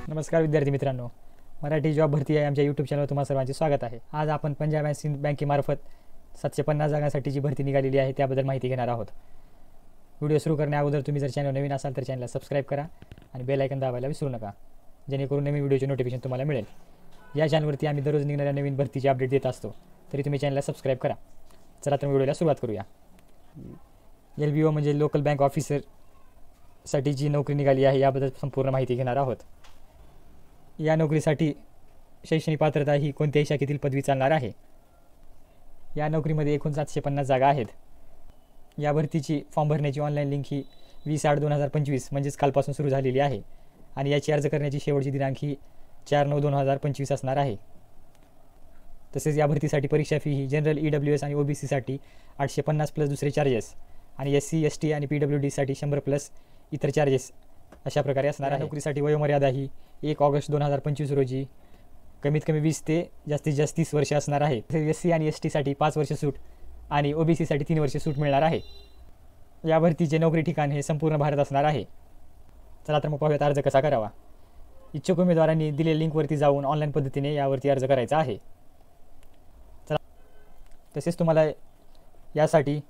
नमस्कार विद्यार्थी मित्रांनो, मराठी जॉब भरती आहे आमच्या यूट्यूब चॅनलवर तुम्हा सर्वांचे स्वागत आहे। आज आपण पंजाब अँड सिंध बँकेमार्फत 750 जागांसाठी जी भरती निघालेली आहे त्याबद्दल माहिती घेणार आहोत। व्हिडिओ सुरू करण्याअगोदर तुम्ही जर चॅनल नवीन असाल तर चॅनलला सबस्क्राईब करा आणि बेल आयकॉन दाबायला विसरू नका, जेणेकरून नवीन व्हिडिओचे नोटिफिकेशन तुम्हाला मिळेल। या चॅनलवरती आम्ही दररोज निघणाऱ्या नवीन भरतीचे अपडेट देत असतो, तरी तुम्ही चॅनलला सबस्क्राईब करा। चला तर व्हिडिओला सुरुवात करूया। LBO म्हणजे लोकल बँक ऑफिसर साठी जी नोकरी निघाली आहे याबद्दल संपूर्ण माहिती घेणार आहोत। या नोकरीसाठी शैक्षणिक पात्रता ही कोणत्याही शाखेतील पदवी चालणार आहे। या नोकरीमध्ये एकूण 750 जागा आहेत। या भरतीची फॉर्म भरण्याची ऑनलाईन लिंक ही 20/8/2025 म्हणजेच कालपासून सुरू झालेली आहे आणि याची अर्ज करण्याची शेवटची दिनांक ही 4/9/2025 असणार आहे। तसेच या भरतीसाठी परीक्षा फी ही जनरल EWS आणि OBC साठी 850 प्लस दुसरे चार्जेस आणि SC ST आणि PWD साठी 100 प्लस इतर चार्जेस अशा प्रकारे असणार आहे। नोकरीसाठी वयोमर्यादा ही 1 ऑगस्ट 2025 रोजी कमीत कमी 20 ते जास्तीत जास्त 30 वर्षे असणार आहे। SC आणि ST साठी 5 वर्ष सूट आणि OBC साठी 3 वर्ष सूट मिळणार आहे। या भरतीचे नोकरी ठिकाण हे संपूर्ण भारत असणार आहे। चला तर मग पाहूयात अर्ज कसा करावा। इच्छुक उमेदवारांनी दिलेल्या लिंकवरती जाऊन ऑनलाईन पद्धतीने यावरती अर्ज करायचा आहे। तसेच तुम्हाला यासाठी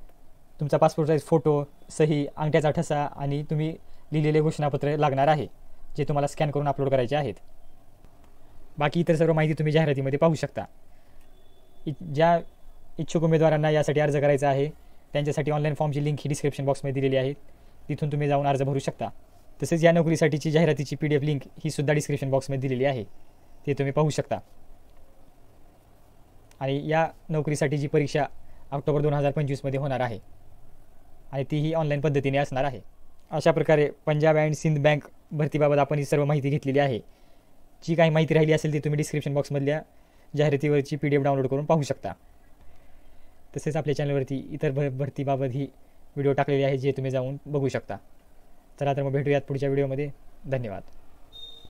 तुमचा पासपोर्ट साईज फोटो, सही, अंगठ्याचा ठसा आणि तुम्ही लिहिलेले घोषणापत्र लागणार आहे, जे तुम्हाला स्कॅन करून अपलोड करायचे आहेत। बाकी इतर सर्व माहिती तुम्ही जाहिरातीमध्ये पाहू शकता। ज्या इच्छुक उमेदवारांना यासाठी अर्ज करायचा आहे त्यांच्यासाठी ऑनलाईन फॉर्मची लिंक ही डिस्क्रिप्शन बॉक्समध्ये दिलेली आहे, तिथून तुम्ही जाऊन अर्ज भरू शकता। तसेच या नोकरीसाठीची जाहिरातीची PDF लिंक ही सुद्धा डिस्क्रिप्शन बॉक्समध्ये दिलेली आहे, ते तुम्ही पाहू शकता। आणि या नोकरीसाठी जी परीक्षा ऑक्टोबर 2025 मध्ये होणार आहे आणि तीही ऑनलाईन पद्धतीने असणार आहे। अशा प्रकारे पंजाब अँड सिंध बँक भरतीबाबत आपण ही सर्व माहिती घेतलेली आहे। जी काही माहिती राहिली असेल ती तुम्ही डिस्क्रिप्शन बॉक्समधल्या जाहिरातीवरची PDF डाउनलोड करून पाहू शकता। तसेच आपल्या चॅनलवरती इतर भरतीबाबत ही व्हिडिओ टाकलेले आहे, जे तुम्ही जाऊन बघू शकता। चला तर मग भेटूयात पुढच्या व्हिडिओमध्ये। धन्यवाद।